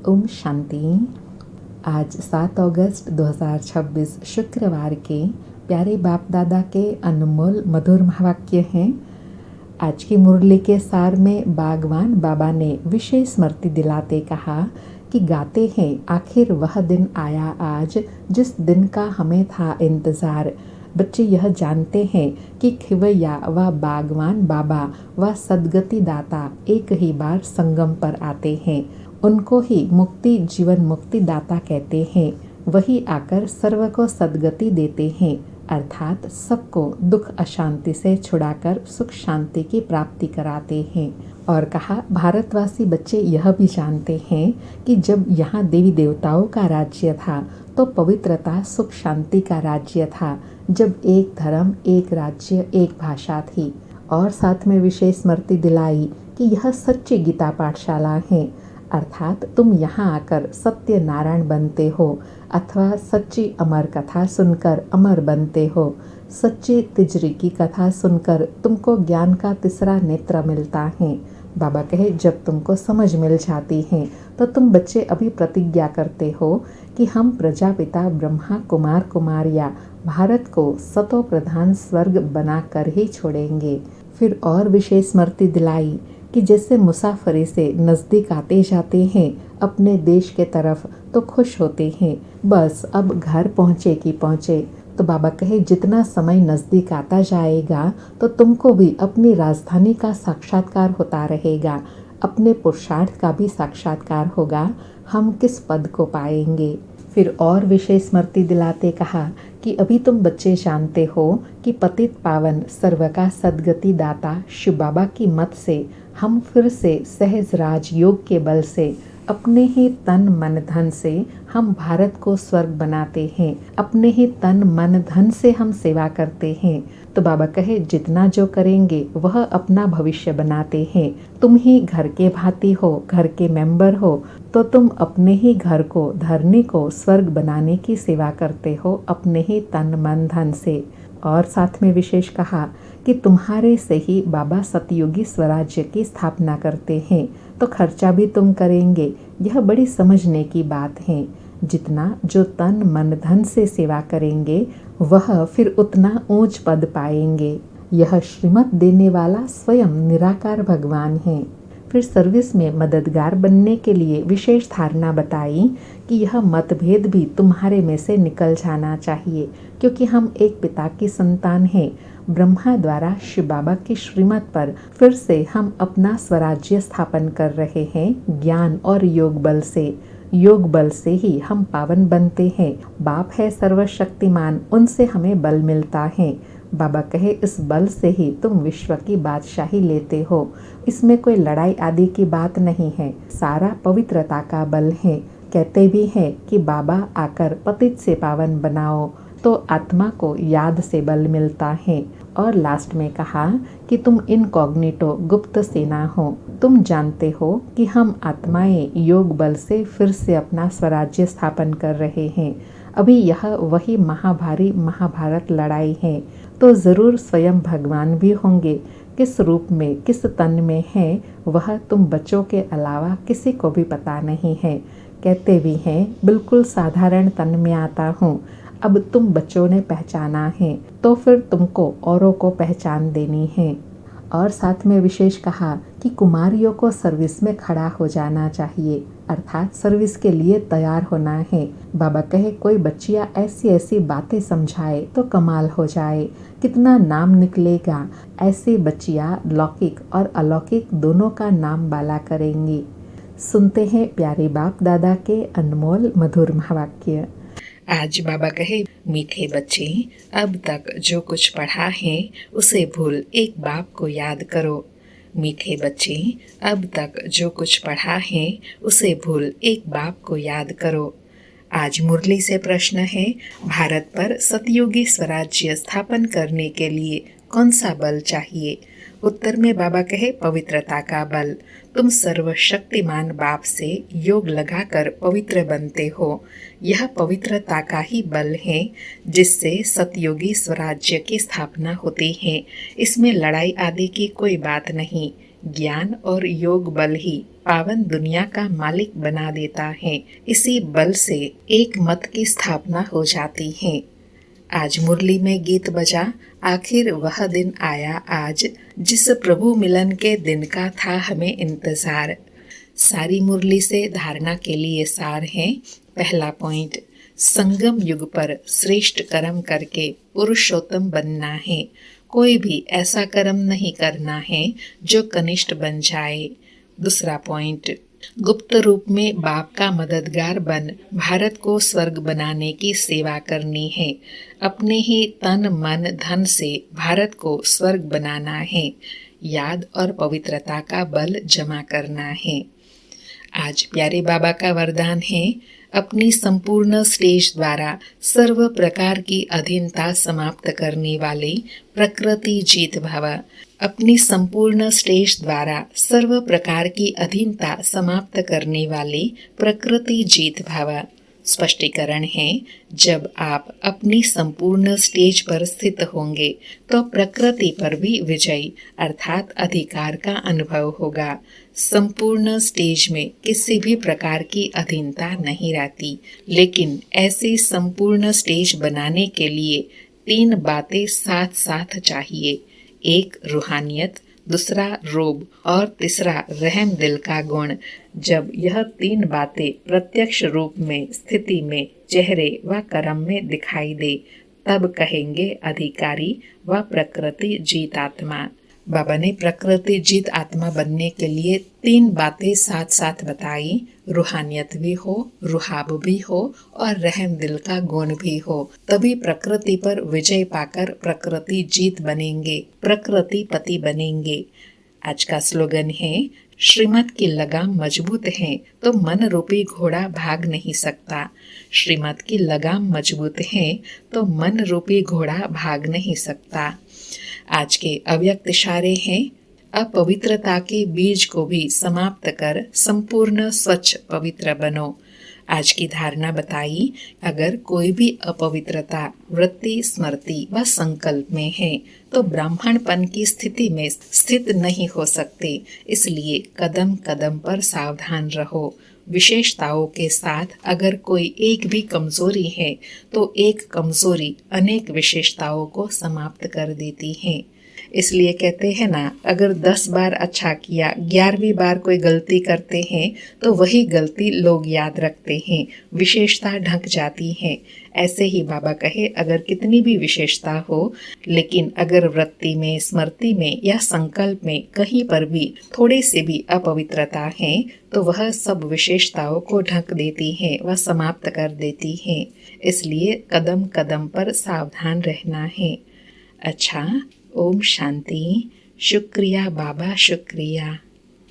ओम शांति। आज 7 अगस्त 2026 शुक्रवार के प्यारे बाप दादा के अनमोल मधुर महावाक्य हैं। आज की मुरली के सार में बागवान बाबा ने विशेष स्मृति दिलाते कहा कि गाते हैं आखिर वह दिन आया आज जिस दिन का हमें था इंतज़ार। बच्चे यह जानते हैं कि खिवैया व बागवान बाबा व सद्गति दाता एक ही बार संगम पर आते हैं। उनको ही मुक्ति जीवन मुक्ति दाता कहते हैं। वही आकर सर्व को सद्गति देते हैं, अर्थात सबको दुख अशांति से छुड़ाकर सुख शांति की प्राप्ति कराते हैं। और कहा, भारतवासी बच्चे यह भी जानते हैं कि जब यहाँ देवी देवताओं का राज्य था तो पवित्रता सुख शांति का राज्य था, जब एक धर्म एक राज्य एक भाषा थी। और साथ में विशेष स्मृति दिलाई कि यह सच्ची गीता पाठशाला है, अर्थात तुम यहाँ आकर सत्य नारायण बनते हो अथवा सच्ची अमर कथा सुनकर अमर बनते हो। सच्ची तिजरी की कथा सुनकर तुमको ज्ञान का तीसरा नेत्र मिलता है। बाबा कहे, जब तुमको समझ मिल जाती है तो तुम बच्चे अभी प्रतिज्ञा करते हो कि हम प्रजापिता ब्रह्मा कुमार कुमारिया भारत को सतो प्रधान स्वर्ग बनाकर ही छोड़ेंगे। फिर और विशेष स्मृति दिलाई कि जैसे मुसाफरी से नज़दीक आते जाते हैं अपने देश के तरफ तो खुश होते हैं, बस अब घर पहुँचे कि पहुँचे। तो बाबा कहे, जितना समय नज़दीक आता जाएगा तो तुमको भी अपनी राजधानी का साक्षात्कार होता रहेगा, अपने पुरुषार्थ का भी साक्षात्कार होगा। हम किस पद को पाएंगे। फिर और विशेष स्मृति दिलाते कहा कि अभी तुम बच्चे जानते हो कि पतित पावन सर्व का सद्गति दाता शिव बाबा की मत से हम फिर से सहज राज योग के बल से अपने ही तन मन धन से हम भारत को स्वर्ग बनाते हैं, अपने ही तन मन धन से हम सेवा करते हैं। तो बाबा कहे, जितना जो करेंगे वह अपना भविष्य बनाते हैं। तुम ही घर के भांति हो, घर के मेंबर हो, तो तुम अपने ही घर को धरनी को स्वर्ग बनाने की सेवा करते हो अपने ही तन मन धन से। और साथ में विशेष कहा कि तुम्हारे से ही बाबा सतयुगी स्वराज्य की स्थापना करते हैं, तो खर्चा भी तुम करेंगे। यह बड़ी समझने की बात है। जितना जो तन मन धन से सेवा करेंगे वह फिर उतना ऊंच पद पाएंगे। यह श्रीमत देने वाला स्वयं निराकार भगवान है। फिर सर्विस में मददगार बनने के लिए विशेष धारणा बताई कि यह मतभेद भी तुम्हारे में से निकल जाना चाहिए, क्योंकि हम एक पिता की संतान हैं। ब्रह्मा द्वारा शिव बाबा की श्रीमत पर फिर से हम अपना स्वराज्य स्थापन कर रहे हैं ज्ञान और योग बल से। योग बल से ही हम पावन बनते हैं। बाप है सर्वशक्तिमान, उनसे हमें बल मिलता है। बाबा कहे, इस बल से ही तुम विश्व की बादशाही लेते हो। इसमें कोई लड़ाई आदि की बात नहीं है, सारा पवित्रता का बल है। कहते भी हैं कि बाबा आकर पतित से पावन बनाओ, तो आत्मा को याद से बल मिलता है। और लास्ट में कहा कि तुम इनकॉग्निटो गुप्त सेना हो। तुम जानते हो कि हम आत्माएं योग बल से फिर से अपना स्वराज्य स्थापन कर रहे हैं। अभी यह वही महाभारी महाभारत लड़ाई है, तो ज़रूर स्वयं भगवान भी होंगे। किस रूप में किस तन में है वह तुम बच्चों के अलावा किसी को भी पता नहीं है। कहते भी हैं, बिल्कुल साधारण तन में आता हूँ। अब तुम बच्चों ने पहचाना है तो फिर तुमको औरों को पहचान देनी है। और साथ में विशेष कहा कि कुमारियों को सर्विस में खड़ा हो जाना चाहिए, अर्थात सर्विस के लिए तैयार होना है। बाबा कहे, कोई बच्चियाँ ऐसी ऐसी बातें समझाए तो कमाल हो जाए, कितना नाम निकलेगा। ऐसी बच्चियाँ लौकिक और अलौकिक दोनों का नाम बाला करेंगी। सुनते हैं प्यारे बाप दादा के अनमोल मधुर महावाक्य। आज बाबा कहे, मीठे बच्चे, अब तक जो कुछ पढ़ा है उसे भूल एक बाप को याद करो। मीठे बच्चे, अब तक जो कुछ पढ़ा है उसे भूल एक बाप को याद करो। आज मुरली से प्रश्न है, भारत पर सतयुगी स्वराज्य स्थापन करने के लिए कौन सा बल चाहिए। उत्तर में बाबा कहे, पवित्रता का बल। तुम सर्वशक्तिमान बाप से योग लगाकर पवित्र बनते हो। यह पवित्रता का ही बल है जिससे सतयोगी स्वराज्य की स्थापना होती है। इसमें लड़ाई आदि की कोई बात नहीं। ज्ञान और योग बल ही पावन दुनिया का मालिक बना देता है। इसी बल से एक मत की स्थापना हो जाती है। आज मुरली में गीत बजा, आखिर वह दिन आया आज, जिस प्रभु मिलन के दिन का था हमें इंतजार। सारी मुरली से धारणा के लिए सार है। पहला पॉइंट, संगम युग पर श्रेष्ठ कर्म करके पुरुषोत्तम बनना है। कोई भी ऐसा कर्म नहीं करना है जो कनिष्ठ बन जाए। दूसरा पॉइंट, गुप्त रूप में बाप का मददगार बन भारत को स्वर्ग बनाने की सेवा करनी है। अपने ही तन मन धन से भारत को स्वर्ग बनाना है। याद और पवित्रता का बल जमा करना है। आज प्यारे बाबा का वरदान है, अपनी संपूर्ण स्टेज द्वारा सर्व प्रकार की अधीनता समाप्त करने वाले प्रकृति जीत भव। अपनी संपूर्ण स्टेज द्वारा सर्व प्रकार की अधीनता समाप्त करने वाले प्रकृति जीत भव। स्पष्टीकरण है, जब आप अपनी संपूर्ण स्टेज पर स्थित होंगे तो प्रकृति पर भी विजय अर्थात अधिकार का अनुभव होगा। संपूर्ण स्टेज में किसी भी प्रकार की अधीनता नहीं रहती, लेकिन ऐसी संपूर्ण स्टेज बनाने के लिए 3 बातें साथ साथ चाहिए। एक रूहानियत, दूसरा रोब और तीसरा रहम दिल का गुण। जब यह 3 बातें प्रत्यक्ष रूप में स्थिति में चेहरे व कर्म में दिखाई दे, तब कहेंगे अधिकारी व प्रकृति जीत आत्मा। बाबा ने प्रकृति जीत आत्मा बनने के लिए 3 बातें साथ साथ बताई। रूहानियत भी हो, रुहाब भी हो और रहम दिल का गुण भी हो, तभी प्रकृति पर विजय पाकर प्रकृति जीत बनेंगे, प्रकृति पति बनेंगे। आज का स्लोगन है, श्रीमत की लगाम मजबूत है तो मन रूपी घोड़ा भाग नहीं सकता। श्रीमत की लगाम मजबूत है तो मन रूपी घोड़ा भाग नहीं सकता। आज के अव्यक्त इशारे हैं, अपवित्रता के बीज को भी समाप्त कर संपूर्ण स्वच्छ पवित्र बनो। आज की धारणा बताई, अगर कोई भी अपवित्रता वृत्ति, स्मृति व संकल्प में है तो ब्राह्मणपन की स्थिति में स्थित नहीं हो सकते। इसलिए कदम कदम पर सावधान रहो। विशेषताओं के साथ अगर कोई एक भी कमजोरी है तो एक कमजोरी अनेक विशेषताओं को समाप्त कर देती है। इसलिए कहते हैं ना, अगर 10 बार अच्छा किया, 11वीं बार कोई गलती करते हैं तो वही गलती लोग याद रखते हैं, विशेषता ढक जाती है। ऐसे ही बाबा कहे, अगर कितनी भी विशेषता हो, लेकिन अगर वृत्ति में, स्मृति में या संकल्प में कहीं पर भी थोड़ी सी भी अपवित्रता है तो वह सब विशेषताओं को ढक देती है, वह समाप्त कर देती है। इसलिए कदम कदम पर सावधान रहना है। अच्छा, ओम शांति। शुक्रिया बाबा, शुक्रिया।